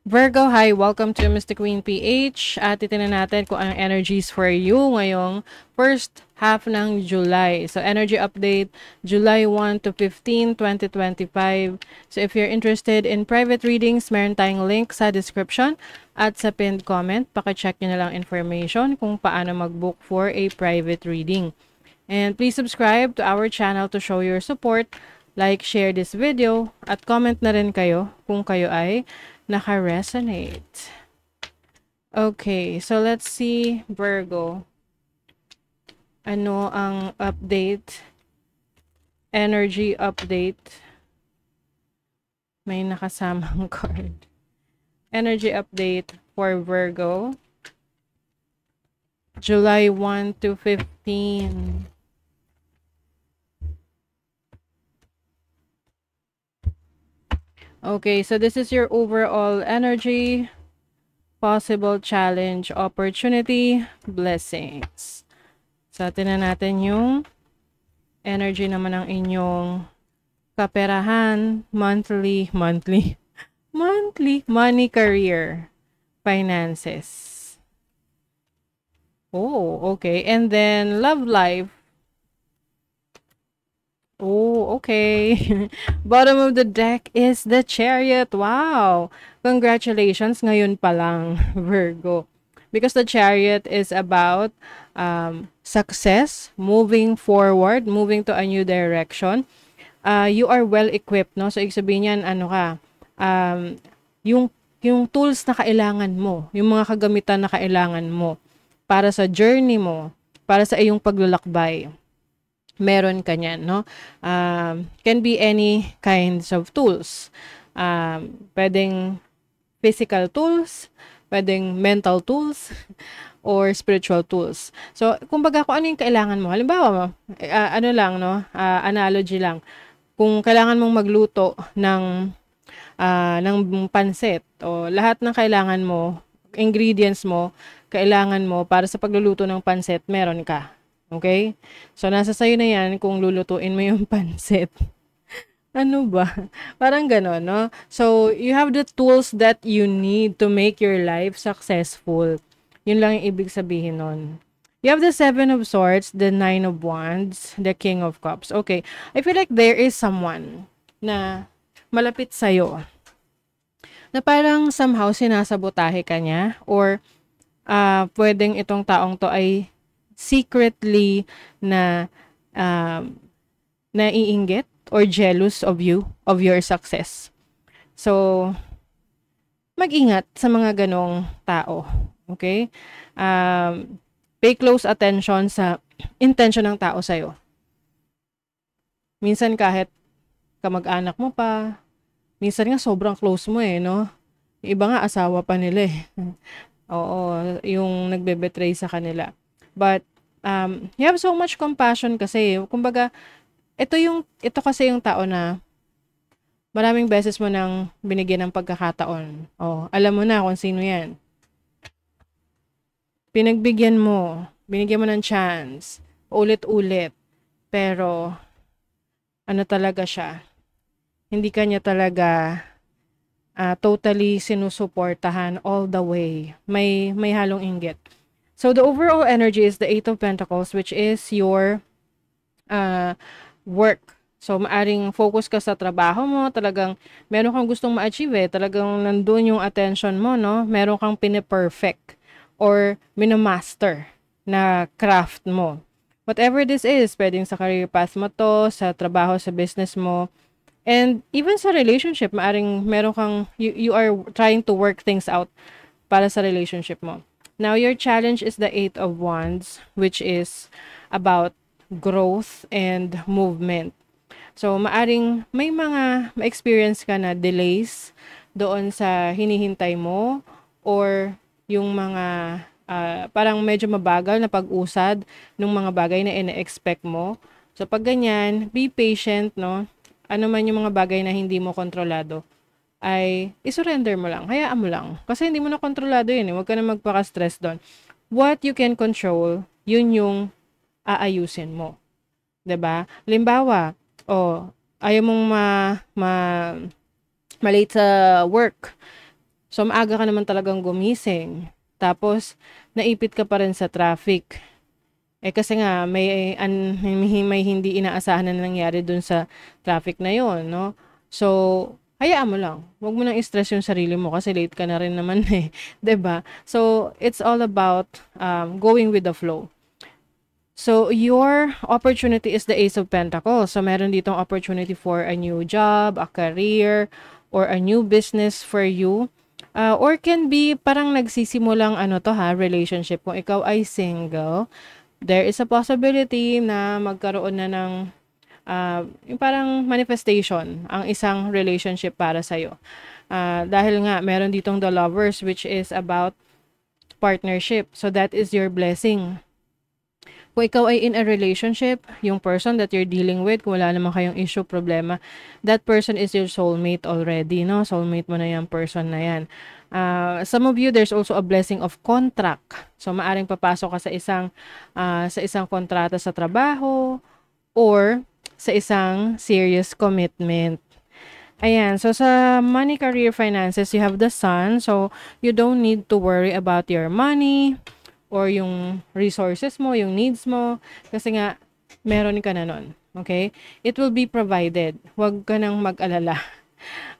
Virgo, hi! Welcome to Mystic Queen PH. At titignan natin kung anong energies for you ngayong first half ng July. So, energy update, July 1 to 15, 2025. So, if you're interested in private readings, meron tayong link sa description at sa pinned comment. Pakicheck nyo na lang information kung paano mag-book for a private reading. And please subscribe to our channel to show your support. Like, share this video, at comment na rin kayo kung kayo ay naka-resonate. Okay, so let's see, Virgo. Ano ang update? Energy update. May nakasamang card. Energy update for Virgo. July 1 to 15. Okay, so this is your overall energy, possible challenge, opportunity, blessings. So, tingnan natin yung energy naman ng inyong kaperahan, monthly, money, career, finances. Oh, okay. And then, love life. Oh, okay. Bottom of the deck is the Chariot. Wow. Congratulations ngayon pa lang, Virgo. Because the Chariot is about success, moving forward, moving to a new direction. You are well equipped, no? So, ibig sabihin yan, ano ka, yung tools na kailangan mo, yung mga kagamitan na kailangan mo para sa journey mo, para sa iyong paglalakbay, meron ka niyan, no? Can be any kinds of tools. Pwedeng physical tools, pwedeng mental tools, or spiritual tools. So, kumbaga kung ano yung kailangan mo. Halimbawa, ano lang, no? Analogy lang. Kung kailangan mong magluto ng pansit, o lahat ng kailangan mo, ingredients mo, kailangan mo para sa pagluluto ng pansit, meron ka. Okay? So, nasa sayo na yan kung lulutuin mo yung pansit. Ano ba? Parang ganon, no? So, you have the tools that you need to make your life successful. Yun lang yung ibig sabihin nun. You have the Seven of Swords, the Nine of Wands, the King of Cups. Okay. I feel like there is someone na malapit sa'yo na parang somehow sinasabotahe ka niya, or pwedeng itong taong to ay secretly na naiinggit or jealous of you, of your success. So, mag-ingat sa mga ganong tao. Okay? Pay close attention sa intention ng tao sa'yo. Minsan kahit kamag-anak mo pa, minsan nga sobrang close mo no? Yung iba nga asawa pa nila Oo, yung nagbe-betray sa kanila. But, you have so much compassion kasi. Kumbaga, ito kasi yung tao na maraming beses mo nang binigyan ng pagkakataon. Oh, alam mo na kung sino yan. Pinagbigyan mo, binigyan mo ng chance, ulit-ulit. Pero, ano talaga siya? Hindi kanya talaga totally sinusuportahan all the way. May halong inggit. So, the overall energy is the Eight of Pentacles, which is your work. So, maaring focus ka sa trabaho mo, talagang meron kang gustong ma-achieve talagang nandun yung attention mo, no? Meron kang pine-perfect or minamaster na craft mo. Whatever this is, pwedeng sa career path mo to, sa trabaho, sa business mo, and even sa relationship, maaring meron kang, you are trying to work things out para sa relationship mo. Now, your challenge is the Eight of Wands, which is about growth and movement. So, maaring may mga ma-experience ka na delays doon sa hinihintay mo, or yung mga parang medyo mabagal na pag-usad ng mga bagay na ina-expect mo. So, pag ganyan, be patient, no? Ano man yung mga bagay na hindi mo kontrolado, ay isurrender mo lang, hayaan mo lang. Kasi hindi mo na kontrolado yun Huwag ka na magpaka-stress doon. What you can control, yun yung aayusin mo. 'Di ba? Halimbawa, ayaw mong ma-late sa work. So, maaga ka naman talagang gumising. Tapos, naipit ka pa rin sa traffic. Kasi nga, may hindi inaasahan na nangyari dun sa traffic na yon, no? So, hayaan mo lang. Huwag mo nang i-stress yung sarili mo kasi late ka na rin naman eh. 'Di ba? So, it's all about going with the flow. So, your opportunity is the Ace of Pentacles. So, meron ditong opportunity for a new job, a career, or a new business for you. Or can be parang nagsisimulang relationship. Kung ikaw ay single, there is a possibility na magkaroon na ng yung parang manifestation ang isang relationship para sa'yo. Dahil nga, meron ditong the Lovers, which is about partnership. So, that is your blessing. Kung ikaw ay in a relationship, yung person that you're dealing with, kung wala naman kayong issue, problema, that person is your soulmate already, no? Soulmate mo na yung person na yan. Some of you, there's also a blessing of contract. So, maaring papasok ka sa isang kontrata sa trabaho or sa isang serious commitment. Ayan, so sa money, career, finances, you have the Sun. So, you don't need to worry about your money or yung resources mo, yung needs mo. Kasi nga, meron ka na nun. Okay? It will be provided. Huwag ka nang mag-alala.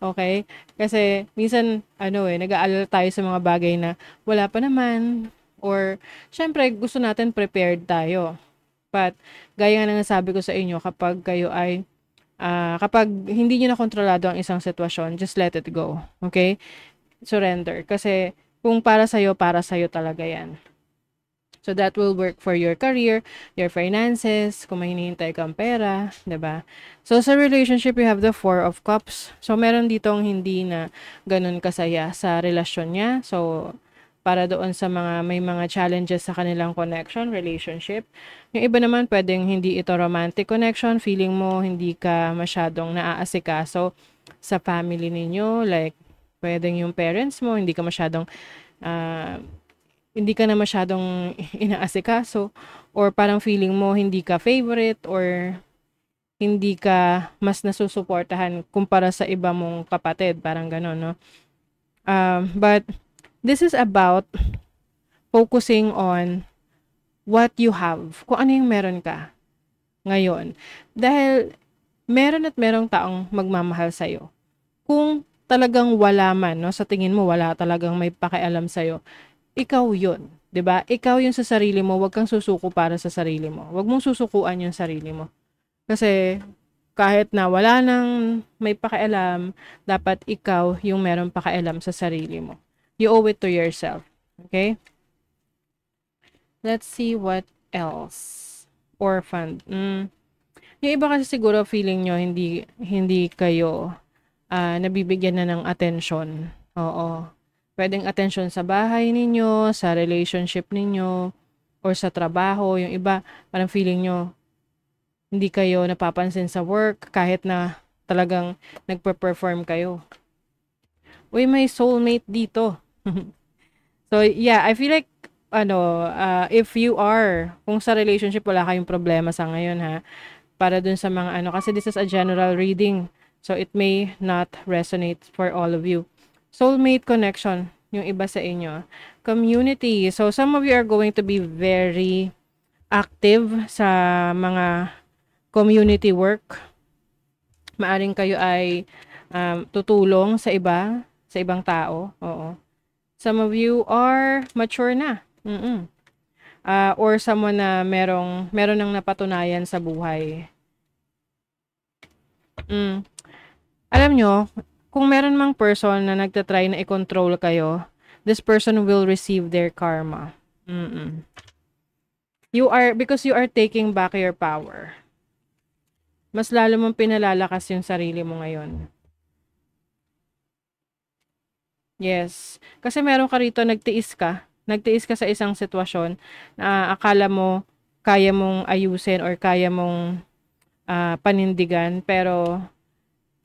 Okay? Kasi, minsan, nag-aalala tayo sa mga bagay na wala pa naman. Or, syempre, gusto natin prepared tayo. But, gaya nga na sabi ko sa inyo, kapag kayo ay kapag hindi nyo na kontrolado ang isang sitwasyon, just let it go. Okay? Surrender. Kasi, kung para sa'yo talaga yan. So, that will work for your career, your finances, kung may hinihintay kang pera, 'di ba? So, sa relationship, you have the Four of Cups. So, meron ditong hindi na ganun kasaya sa relasyon niya. So, para doon sa may mga challenges sa kanilang connection, relationship. Yung iba naman, pwedeng hindi ito romantic connection. Feeling mo, hindi ka masyadong naaasikaso sa family ninyo. Like, pwedeng yung parents mo, hindi ka na masyadong inaasikaso, or parang feeling mo hindi ka favorite, or hindi ka mas nasusuportahan kumpara sa iba mong kapatid, parang gano'n, no? But this is about focusing on what you have, kung ano yung meron ka ngayon. Dahil merong taong magmamahal sa'yo. Kung talagang wala man, no, sa tingin mo wala talagang may pakialam sa'yo, ikaw yun, 'di ba? Ikaw yung sa sarili mo, wag kang susuko para sa sarili mo. Wag mong susukuan yung sarili mo. Kasi kahit na wala nang may pakialam, dapat ikaw yung meron pakialam sa sarili mo. You owe it to yourself. Okay? Let's see what else. Orphan. Yung iba kasi siguro feeling nyo hindi kayo nabibigyan na ng atensyon. Oo. Pwedeng attention sa bahay ninyo, sa relationship ninyo, or sa trabaho. Yung iba, parang feeling nyo, hindi kayo napapansin sa work, kahit na talagang nagpe-perform kayo. Uy, may soulmate dito. So, yeah, I feel like, if you are, kung sa relationship wala kayong problema sa ngayon, ha, para dun sa mga kasi this is a general reading. So, it may not resonate for all of you. Soulmate connection, yung iba sa inyo. Community. So, some of you are going to be very active sa mga community work. Maaring kayo ay tutulong sa ibang tao. Oo. Some of you are mature na. Or someone na meron nang napatunayan sa buhay. Alam nyo, kung meron mang person na nagtatry na i-control kayo, this person will receive their karma. Because you are taking back your power. Mas lalo mong pinalalakas yung sarili mo ngayon. Yes. Kasi meron ka rito, nagtiis ka sa isang sitwasyon na akala mo kaya mong ayusin or kaya mong panindigan, pero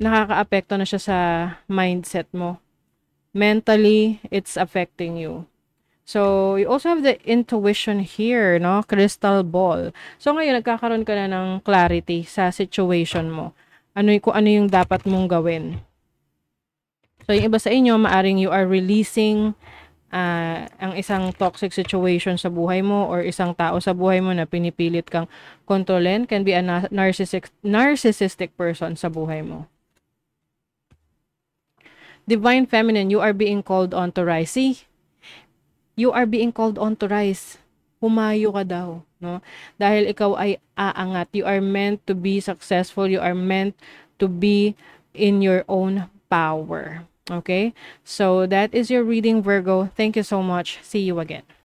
nakakaapekto na siya sa mindset mo. Mentally, it's affecting you. So, you also have the intuition here, no? Crystal ball. So, ngayon, nagkakaroon ka na ng clarity sa situation mo. Kung ano yung dapat mong gawin. So, yung iba sa inyo, maaring you are releasing ang isang toxic situation sa buhay mo or isang tao sa buhay mo na pinipilit kang kontrolin. Can be a narcissistic person sa buhay mo. Divine Feminine, you are being called on to rise. See, you are being called on to rise. Humayo ka daw, no? Dahil ikaw ay aangat. You are meant to be successful. You are meant to be in your own power. Okay? So, that is your reading, Virgo. Thank you so much. See you again.